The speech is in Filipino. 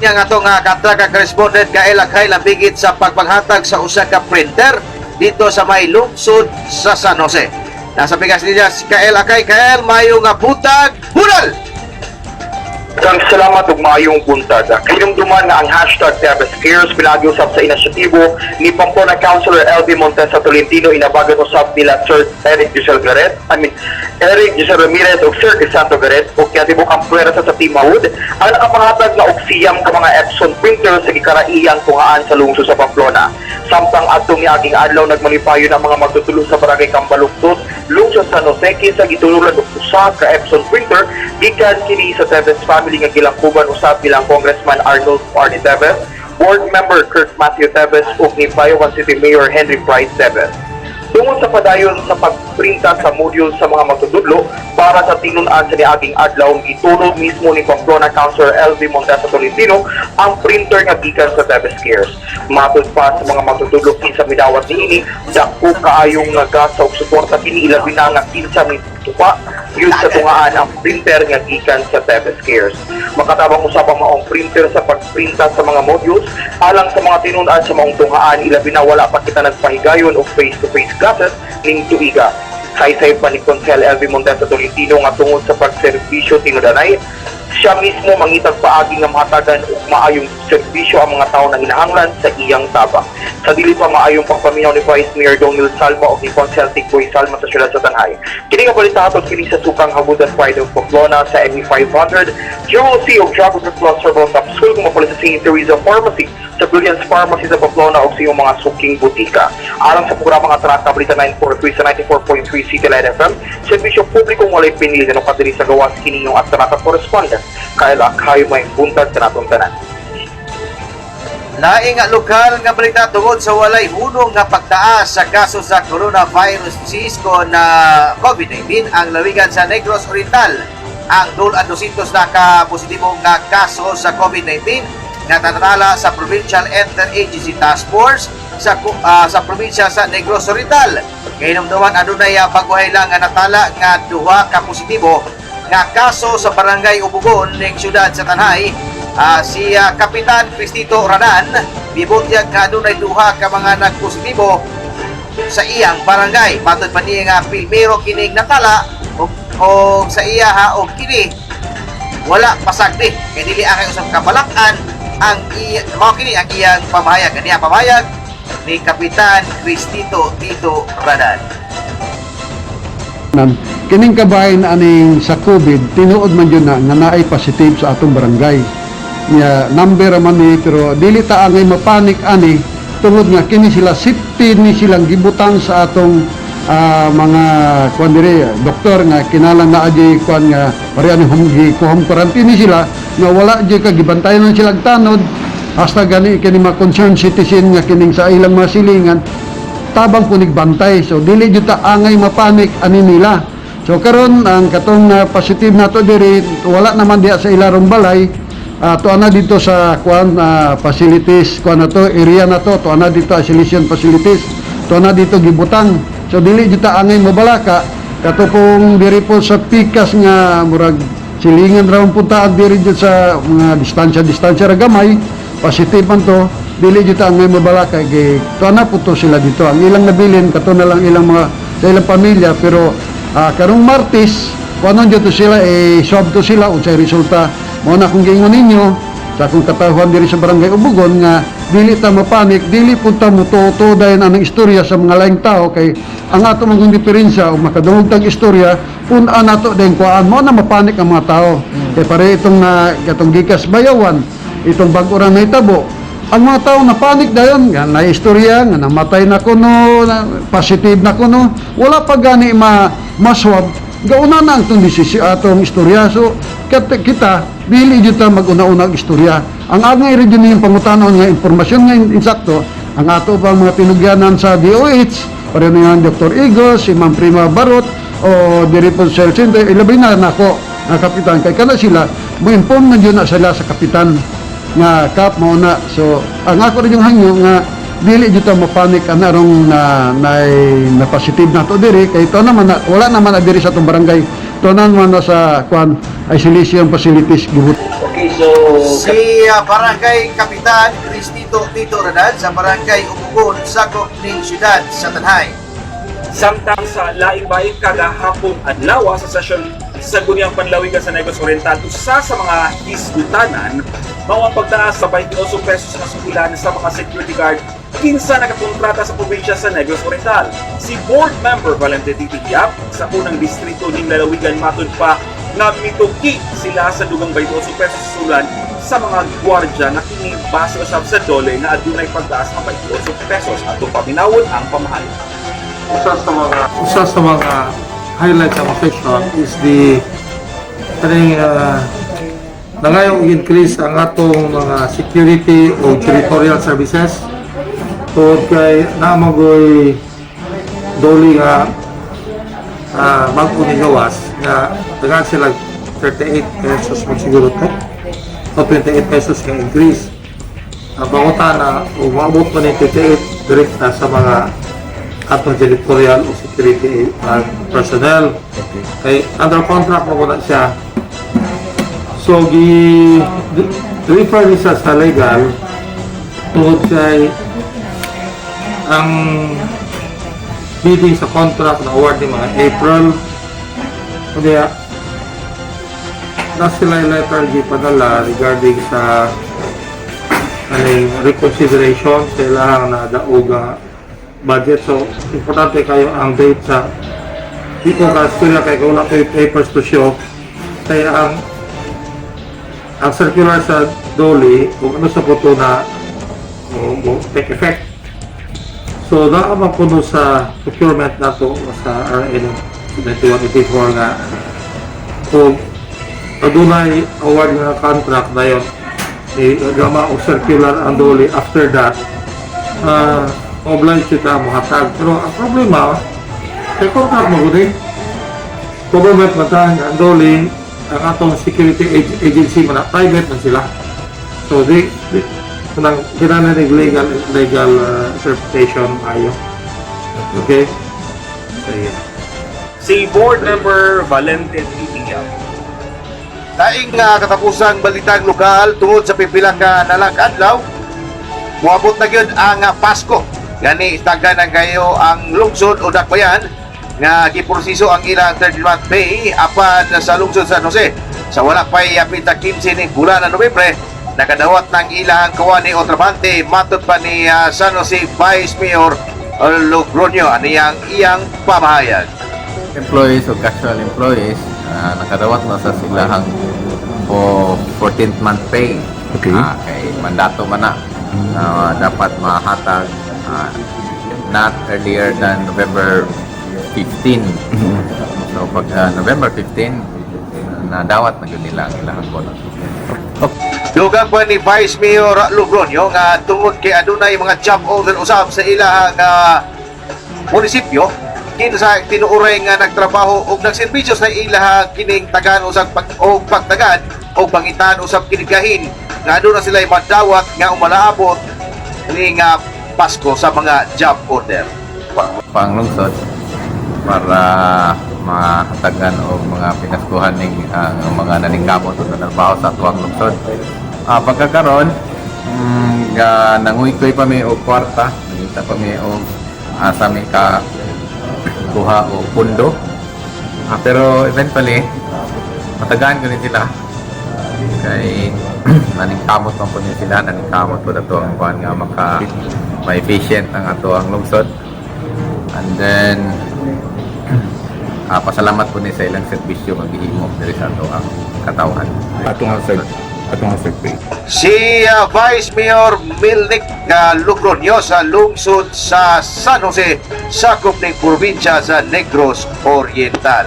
Nga nga to nga katraga correspondent ka Elakay labigit sa pagpanghatag sa usa ka printer dito sa may lungsod sa San Jose. Nasa pikas niya si Kael Akay. Kael, mayo nga butag, budal! Isang salamat ug maayong buntag. Kinumduman nga ang hashtag #TebesCares pinagiusap sa inisyatibo ni Pamplona Councilor LV Montesa Tolentino inabagan usab nila Sir Eric Giselle Ramirez ug Sir Crisanto Garet ug katibok ang puwersa sa Team Mahud ang nakapangatag na og siyam ka mga Epson printer sa gikaraiyang tungaan sa lungsod sa Pamplona. Samtang adtong niaging adlaw nagmalipayon ang mga magtutulo sa barangay Cambaluktot, lungsod San Jose kinsa gituluran og usa ka Epson printer gikan kini sa Tebes family nga gilangkuban usab bilang Congressman Arnold Party Tebes, Board Member Kurt Matthew Tebes ug ni Payawan City Mayor Henry Price Tebes. Tungod sa padayon sa pagprinta sa module sa mga magtutudlo para sa tinun-an sa niaging adlaw gitulog mismo ni Pamplona Councilor LV Montesa Tolentino ang printer nga gikan sa TebesCares. Matod pa sa mga magtutudlo kinsa midawat niini dako kaayong nagasa og suporta kini ilabi na nga kinsa mitupa yun sa tungaan ang printer nga gikan sa TebesCares. Makatabang usab ang maong printer sa pagprinta sa mga modules alang sa mga tinun-an sa maong tungaan ilabi na wala pa kita nagpahigayon og face-to-face classes ning tuiga. Saysay pa ni Consel LV Montesa Tolentino nga tungod sa pagserbisyo tinudanay, siya mismo mangitag paagi nga mahatagan og maayong serbisyo ang mga tao na hinahanglan sa iyang tabang. Sa dili pa maayong pagpaminaw ni Vice Mayor Donald Salma o ni Consel Tigboy Salma sa siyudad sa Tanhay. Kini nga balita hatod kini sa sukang Habudan Pride of Pamplona sa ME 500, QOC o Drug Plus Herbal Capsule kung mapalit sa St. Teresa Pharmacy sa Brilliance Pharmacy sa Pamplona o sa iyong mga suking butika. Alang sa programa nga Trata Balita 943 sa 94.3 City Light FM, serbisyo publikong walay pinili na kadiri sa gawas kininyong at Trata Correspondent Kael Akay may buntag sa natong tanan. Laing nga lokal nga balita tungod sa walay hunong nga pagtaas sa kaso sa coronavirus disease na COVID-19 ang lawigan sa Negros Oriental. Ang 200 na ka-positibong nga kaso sa COVID-19 nga tatala sa Provincial Interagency Task Force sa probinsya sa Negros Oriental. Kainomduman adunay baguhay lang nga natala nga duha ka positibo nga kaso sa barangay Ubugon ning siyudad sa Tanhay. Si Kapitan Cristito Ranan bibutyag nga adunay duha ka mga nagpositibo sa iyang barangay. Matod pa niya nga primero kining natala o sa iya o kini wala pasagdi kay dili akay usab kabalakan ang mao kini ang iyang pamahayag. Kaniya pamahayag ni Kapitan Cristito Tito Ranan. Kining kabahin aning sa COVID tinuod man yun na nga naay positive sa atong barangay. Number man ni pero dili ta angay mapanik ani tungod nga kini sila safety ni silang gibutang sa atong mga kuan diri doktor nga kinalang naa di kuan nga pareha ni home quarantine sila nga wala di ka gibantayan sila tanod hasta gani kini mga concerned citizen nga kining sa ilang mga silingan tabang punig bantay. So dili jud ta angay mapanik ani nila. So karon ang katong positive nato diri wala naman diha sa ilarong balay. Tuana dito sa kuan facilities kuan na to area na to tuana dito isolation facilities tuana dito gibutang. So dili jud ta angay mabalaka katupong diri po sa pikas nga murag silingan ra punta diri jud sa mga distansya ra gamay positive man to dili jud ta angay mabalaka kay tuana puto sila dito ang ilang nabilin kato na lang ilang mga sa ilang pamilya pero karong Martes kuanon jud to sila swab to sila unsay resulta mo na kung gingon ninyo sa akong katawhan diri sa barangay Ubugon nga dili ta mapanik dili punta mo toto dayon anang istorya sa mga laing tao kay ang ato mong diferensya o makadungog tag istorya pun-an nato dayon kuan mo na mapanik ang mga tao kay pare itong katong gikas bayawan itong bag-ura na itabo ang mga tao na panik dayon nga na istorya nga namatay na kuno positive na kuno wala pa gani maswab gauna na ang atong istorya so kita dili jud ta mag-una-una og istorya ang angay rin yun yung pangutanon nga impormasyon nga insakto ang ato pang mga tinugyanan sa DOH pareho nga Dr. Igos si Ma'am Prima Barot o diri po sa center ilabi na nako nga kapitan kay kana sila mo inform man yun na sila sa kapitan nga kap mao na so ang ako rin yung hangyo nga dili jud ta mapanik anarong na positive na to diri kay to naman wala naman diri sa atong barangay to naman sa kwan isolation facilities gibut. Si Barangay Kapitan Cristito Tito Redan sa Barangay Umugon, sakop ning siyudad sa Tanhay. Samtang sa laing bayan kagahapon adlaw sa sesyon sa Guniang Panlawigan sa Negros Oriental, usa sa mga hisgutanan mao ang pagtaas sa 28 pesos na sukulan sa mga security guard kinsa nakakontrata sa probinsya sa Negros Oriental. Si board member Valente Titigiap sa unang distrito ning Lalawigan matud pa na mituki sila sa dugang 28 pesos sulan sa mga gwardya na kini base usab sa dole na adunay pagtaas ng 28 pesos ato paminawon ang pamahalaan. Isa sa mga highlights ng session is the kaning nangayong increase ang atong mga security o territorial services tungod kay namagoy doli nga bag-o ni gawas nga dagan sila 38 pesos magsiguro to o 28 pesos nga increase bangutana o maabot man yung 38 direkta sa mga atong territorial o security personnel. Kay under contract mo muna siya. So refer niya sa legal tungod kay ang bidding sa contract na award ni mga April. Kaya na sila yung letter gipadala regarding sa reconsideration sa ilang na daog budget. So, importante kayo ang date sa di ko kasila kay kung wala kayo papers to show kaya ang circular sa DOLE kung ano sa photo na take effect. So, nakamang puno sa procurement na to sa RN 2184 nga kung adunay award nga contract na yun gama o circular ang DOLE after that obliged kita muhatag. Pero ang problema, kay contract mo gudi. Government man ang DOLE, ang atong security agency man private man sila. So kunang kinahanglan legal certification ayo. Okay? So yeah. Si board member Valente Titigiap. Daing katapusang balitang lokal tungod sa pipila ka nalang adlaw, muabot na gyud ang Pasko. Gani istagdan kayo ang lungsod o dakbayan nga giprosiso ang ilang 3rd month pay apan sa lungsod San Jose. Sa wala pa'y apita 15 ni bulan ng Nobyembre, nakadawat ng ilang kawani o trabante matod pa ni San Jose Vice Mayor Logronio aniyang iyang pamahayag. Employees o casual employees nakadawat na sa silahang o 14th month pay. Okay. Kay mandato man na dapat mahatag not earlier than November 15. So pag November 15 nadawat na yun nila ang ilang bonus. Dugang pa ni Vice Mayor Logronio nga tungod kay adunay mga job order usab sa ilang munisipyo kinsa tinuuray nga nagtrabaho og nagserbisyo sa ilang kining tagan usab pagtagan o pangitan usab kinigahin nga aduna sila madawat nga umalaabot ning Pasko sa mga job order. Panglungsod para mahatagan o mga pinaskuhan ng mga naningkamot o nanarbaho sa tuwang lungsod. Pagkakaroon, nanguikoy pa may o kwarta, nangita pa may o sa may kuha o pundo. Pero eventually, matagaan ko rin sila. Kay naningkamot man po niya sila, naningkamot po na ito ang kuhan nga ma-efficient ang ato ang lungsod. And then, pasalamat po niya sa ilang servisyo nga gihimo diri sa ato ang katawhan. Atong survey. Si Vice Mayor Milnick Logronio sa lungsod sa San Jose, sakop ng probinsya sa Negros Oriental.